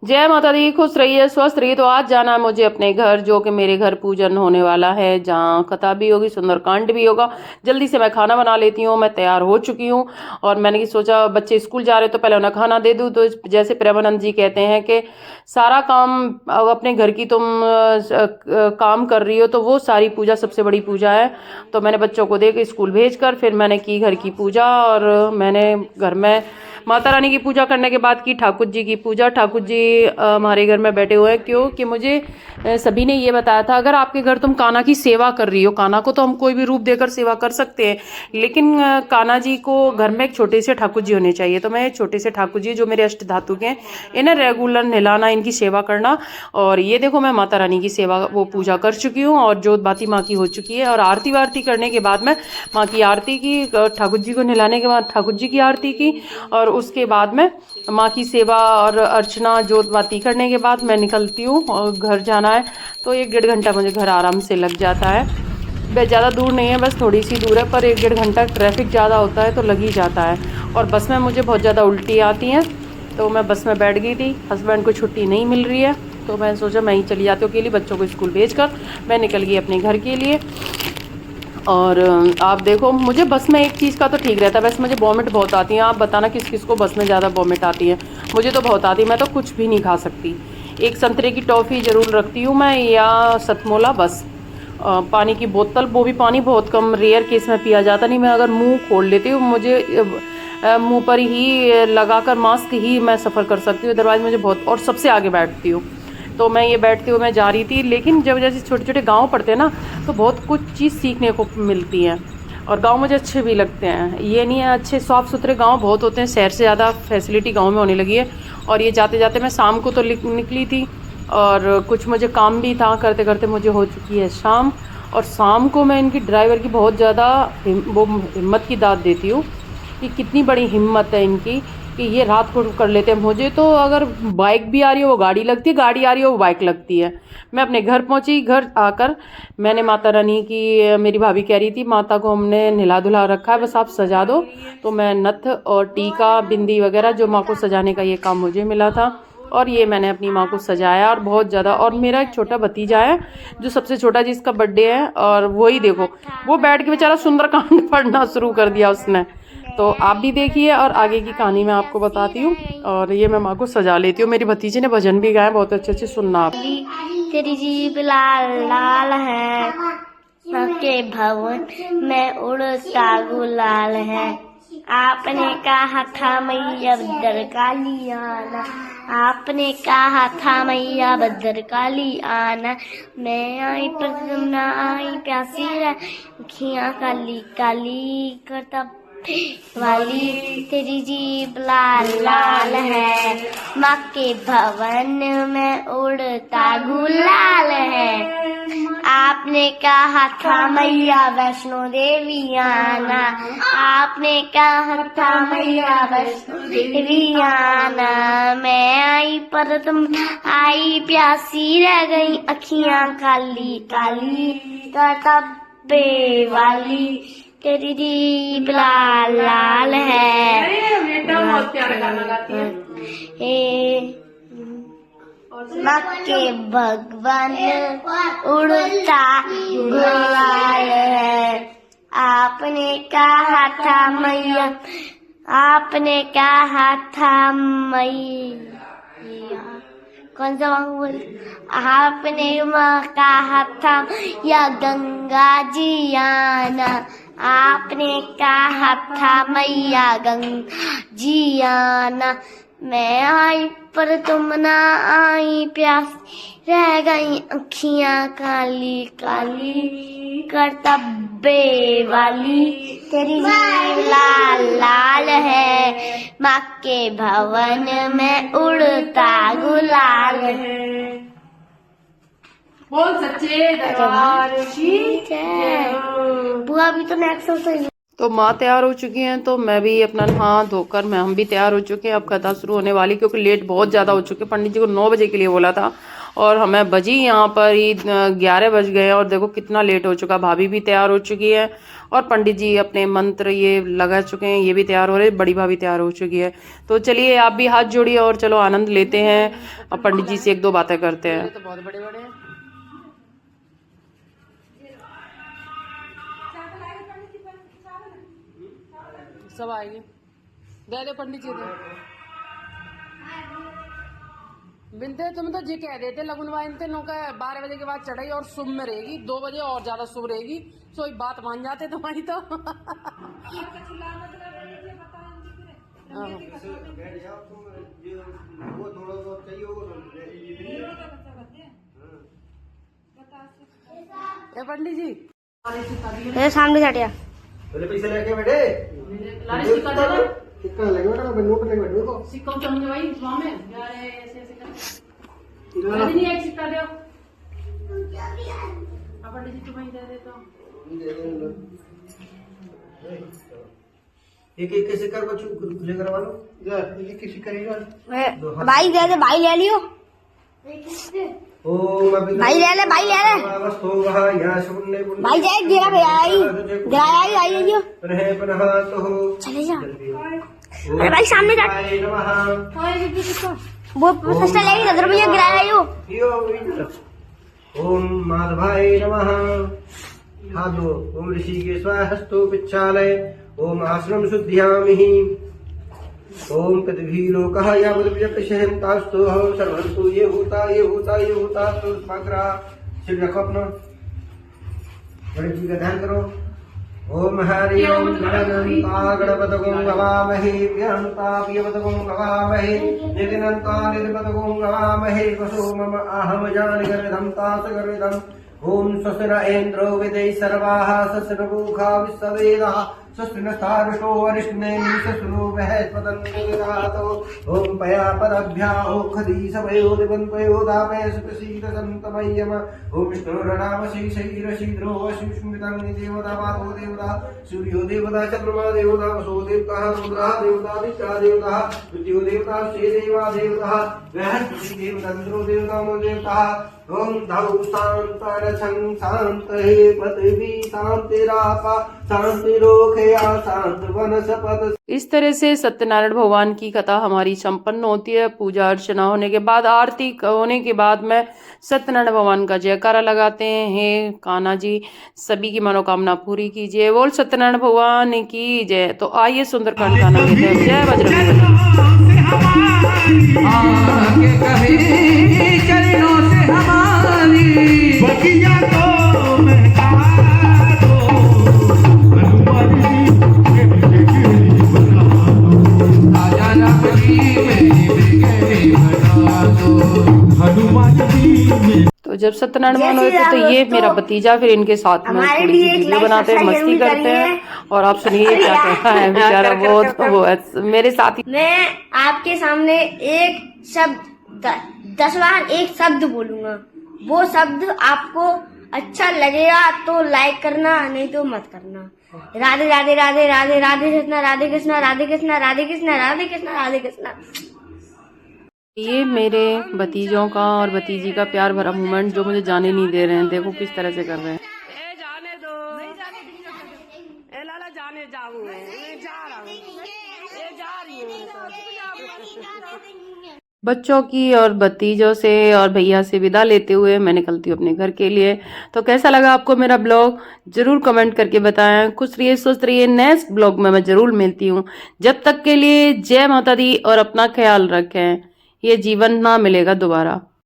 जय माता दी, खुश रहिए, स्वस्थ रहिए। तो आज जाना है मुझे अपने घर, जो कि मेरे घर पूजन होने वाला है, जहाँ कथा भी होगी, सुंदरकांड भी होगा। जल्दी से मैं खाना बना लेती हूँ। मैं तैयार हो चुकी हूँ और मैंने सोचा बच्चे स्कूल जा रहे तो पहले उन्हें खाना दे दूँ। तो जैसे प्रेमानंद जी कहते हैं कि सारा काम अपने घर की तुम काम कर रही हो, तो वो सारी पूजा सबसे बड़ी पूजा है। तो मैंने बच्चों को दे के स्कूल भेज कर फिर मैंने की घर की पूजा। और मैंने घर में माता रानी की पूजा करने के बाद की ठाकुर जी की पूजा। ठाकुर जी हमारे घर में बैठे हुए हैं, क्योंकि मुझे सभी ने ये बताया था, अगर आपके घर तुम कान्हा की सेवा कर रही हो, कान्हा को तो हम कोई भी रूप देकर सेवा कर सकते हैं, लेकिन कान्हा जी को घर में एक छोटे से ठाकुर जी होने चाहिए। तो मैं छोटे से ठाकुर जी जो मेरे अष्ट धातु के हैं, इन्हें रेगुलर नहलाना, इनकी सेवा करना। और ये देखो मैं माता रानी की सेवा वो पूजा कर चुकी हूँ और जोत बाती माँ की हो चुकी है। और आरती वारती करने के बाद में माँ की आरती की, ठाकुर जी को नहलाने के बाद ठाकुर जी की आरती की, और उसके बाद में माँ की सेवा और अर्चना जोत बाती करने के बाद मैं निकलती हूँ और घर जाना है। तो 1-1.5 घंटा मुझे घर आराम से लग जाता है। ज़्यादा दूर नहीं है, बस थोड़ी सी दूर है, पर 1-1.5 घंटा ट्रैफिक ज़्यादा होता है तो लग ही जाता है। और बस में मुझे बहुत ज़्यादा उल्टी आती हैं, तो मैं बस में बैठ गई थी। हस्बैंड को छुट्टी नहीं मिल रही है, तो मैं सोचा मैं ही चली जाती हूँ अकेली। बच्चों को स्कूल भेज कर मैं निकल गई अपने घर के लिए। और आप देखो, मुझे बस में एक चीज़ का तो ठीक रहता है, बस मुझे वॉमिट बहुत आती है। आप बताना किस किस को बस में ज़्यादा वॉमिट आती है। मुझे तो बहुत आती है, मैं तो कुछ भी नहीं खा सकती। एक संतरे की टॉफ़ी ज़रूर रखती हूँ मैं, या सतमोला, बस। पानी की बोतल, वो भी पानी बहुत कम, रेयर केस में पिया जाता नहीं। मैं अगर मुंह खोल लेती हूँ, मुझे मुंह पर ही लगाकर मास्क ही मैं सफ़र कर सकती हूँ, अदरवाइज़ मुझे बहुत। और सबसे आगे बैठती हूँ, तो मैं ये बैठते हुए मैं जा रही थी। लेकिन जब जैसे छोटे छोटे गांव पड़ते हैं ना, तो बहुत कुछ चीज़ सीखने को मिलती है। और गांव मुझे अच्छे भी लगते हैं, ये नहीं है, अच्छे साफ़ सुथरे गांव बहुत होते हैं। शहर से ज़्यादा फैसिलिटी गांव में होने लगी है। और ये जाते जाते मैं शाम को तो निकली थी, और कुछ मुझे काम भी था, करते करते मुझे हो चुकी है शाम। और शाम को मैं इनकी ड्राइवर की बहुत ज़्यादा हिम्मत की दाद देती हूँ कि कितनी बड़ी हिम्मत है इनकी कि ये रात को कर लेते हैं। मुझे तो अगर बाइक भी आ रही हो वो गाड़ी लगती है, गाड़ी आ रही हो वो बाइक लगती है। मैं अपने घर पहुंची, घर आकर मैंने माता रानी की, मेरी भाभी कह रही थी माता को हमने नहला धुला रखा है, बस आप सजा दो। तो मैं नथ और टीका, बिंदी वगैरह, जो माँ को सजाने का ये काम मुझे मिला था, और ये मैंने अपनी माँ को सजाया। और बहुत ज़्यादा। और मेरा एक छोटा भतीजा है जो सबसे छोटा, जिसका बर्थडे है, और वही देखो वो बैठ के बेचारा सुंदरकांड पढ़ना शुरू कर दिया उसने। तो आप भी देखिए, और आगे की कहानी मैं आपको बताती हूँ। और ये मैं माँ को सजा लेती हूँ। मेरी भतीजी ने भजन भी गाए, बहुत अच्छे अच्छे, सुनना आप। तेरी जीभ लाल लाल है, के भवन में उड़ता गुलाल है। आपने कहा था मैया भद्रकाली आना, आपने कहा था मैया भद्रकाली आना। मैं आई पर तुम ना आई, प्यासी है अखियाँ काली काली करता वाली। तेरी जीभ लाल लाल है, माँ के भवन में उड़ता गुलाल है। आपने कहा था मैया वैष्णो देवी आना, आपने कहा था मैया वैष्णो देवी आना। मैं आई पर तुम आई, प्यासी रह गई अखियाँ काली काली करतब्बे वाली। तेरी जीभ लाल लाल है, माँ के भगवान उड़ता गुलाल है। आपने कहा था मैया, आपने कहा था मैया, कौन सा वांग बोल, आपने कहा था या गंगा जी आना, आपने कहा था मैया गंगा जी आना। मैं आई पर तुम ना आई, प्यास रह गई अखियाँ काली काली करतब्बे वाली। तेरी जीभ लाल लाल है, माँ के भवन में उड़ता गुलाल है। बोल सच्चे दरबार की जय। बुआ भी तो नेक्स्ट। तो माँ तैयार हो चुकी हैं, तो मैं भी अपना हाथ धोकर हम भी तैयार हो चुके हैं। अब कथा शुरू होने वाली, क्योंकि लेट बहुत ज़्यादा हो चुके। पंडित जी को 9 बजे के लिए बोला था, और हमें बजी यहाँ पर ही 11 बज गए हैं और देखो कितना लेट हो चुका। भाभी भी तैयार हो चुकी है और पंडित जी अपने मंत्र ये लगा चुके हैं, ये भी तैयार हो रहे हैं, बड़ी भाभी तैयार हो चुकी है। तो चलिए आप भी हाथ जोड़िए और चलो आनंद लेते हैं और पंडित जी से 1-2 बातें करते हैं। तो बहुत बड़े बड़े हैं, सब आएंगे। दे दे पंडित जी दे। बिनते तुम तो जी कह देते लगन वाइन थे नौका 12 बजे के बाद चढ़ाई और सुबह में रहेगी, 2 बजे और ज्यादा सुबह रहेगी। सो एक बात मान जाते तुम्हारी तो। पंडित जी मेरे सामने हटिया पैसे लेके बैठे कितना लगे बेटा मैं नोट लेके बैठू को सिक्का चमके भाई वहां में यार ऐसे ऐसे कर नहीं एक सिक्का दो अब पंडित जी तुम्हें दे दे तो एक सिक्का बच्चों खुले करवा लो यार एक सिक्का ही भाई दे दे, भाई ले लियो भाई ले ले भाई ले ले भाई जाए गिरा गिराया आई लियो चले जा। अरे भाई सामने जा वो सस्ता ले गई 10 रुपया गिराया यो। ओम माधवाय नमः। हाथ दो। ओम ऋषिकेशाय हस्तो पिच्छालय। ओम आश्रम शुद्ध्यामि। ओम पृथ्वी लोकः यावद्विजयशहंतास्तु सर्वन्तु ये होता तो मकरा सिर रखो अपना गणेश जी का ध्यान करो। ओम हरि ओम गणनंता गणपतगुं गवामहे प्रियंता प्रियपतगुं गवामहे निधिनंता निधिपतगुं गवामहे वसो मम अहम जानगर्विधंता सगर्विधम्। ओम स्वस्ति न इन्द्रो विदे सर्वाः स्वस्ति न पूषा विश्ववेदाः स्वस्ति नस्तार्क्ष्यो अरिष्टनेमिः स्वस्ति नो बृहस्पतिर्दधातु ददातु। ओम पया पदभ्या ओखधी सवयो दिवन्पयोदापय सुप्रसीदसन्तमय्यम। ओम विष्णुर्नाम श्रीशैरशीद्रो वशुष्मितं देवता पादो देवता सूर्यो देवता चन्द्रमा देवता वसो देवता रुद्रः देवता दिशा देवता मृत्यो देवता श्रीदेवा देवता बृहस्पति देवतन्द्रो देवता मनो देवता। ओम धौ शांतरछं शांत हे पृथ्वी शांतिरापा शांतिरोखया शांत वनस्पत। इस तरह से सत्यनारायण भगवान की कथा हमारी संपन्न होती है। पूजा अर्चना होने के बाद, आरती होने के बाद में सत्यनारायण भगवान का जयकारा लगाते हैं। हे कान्हा जी सभी की मनोकामना पूरी कीजिए। बोल सत्यनारायण भगवान की जय। तो आइए सुंदरकांड का नाम लेते हैं। जय बजरंग तो जब सत्यनारायण भगवान होते तो ये मेरा भतीजा फिर इनके साथ में थोड़ी सी वीडियो बनाते हैं, मस्ती करते हैं। और आप सुनिए क्या कहता है बेचारा। वो मेरे साथ ही मैं आपके सामने एक शब्द 10 बार एक शब्द बोलूंगा, वो शब्द आपको अच्छा लगेगा तो लाइक करना, नहीं तो मत करना। राधे राधे राधे राधे राधे कृष्णा राधे कृष्णा राधे कृष्णा राधे कृष्णा राधे कृष्णा राधे कृष्णा। ये मेरे भतीजों का और भतीजी का प्यार भरा मूवमेंट जो मुझे जाने नहीं दे रहे हैं। देखो किस तरह से कर रहे हैं। ए जाने दो, नहीं जाने दीजिए। ए लाला जाने जाऊं मैं जा रहा हूं, ए जा रही हूं। बच्चों की और भतीजों से और भैया से विदा लेते हुए मैं निकलती हूँ अपने घर के लिए। तो कैसा लगा आपको मेरा ब्लॉग जरूर कमेंट करके बताएं। खुश रहिए, स्वस्थ रहिए। नेक्स्ट ब्लॉग में मैं जरूर मिलती हूँ। जब तक के लिए जय माता दी और अपना ख्याल रखें। ये जीवन ना मिलेगा दोबारा।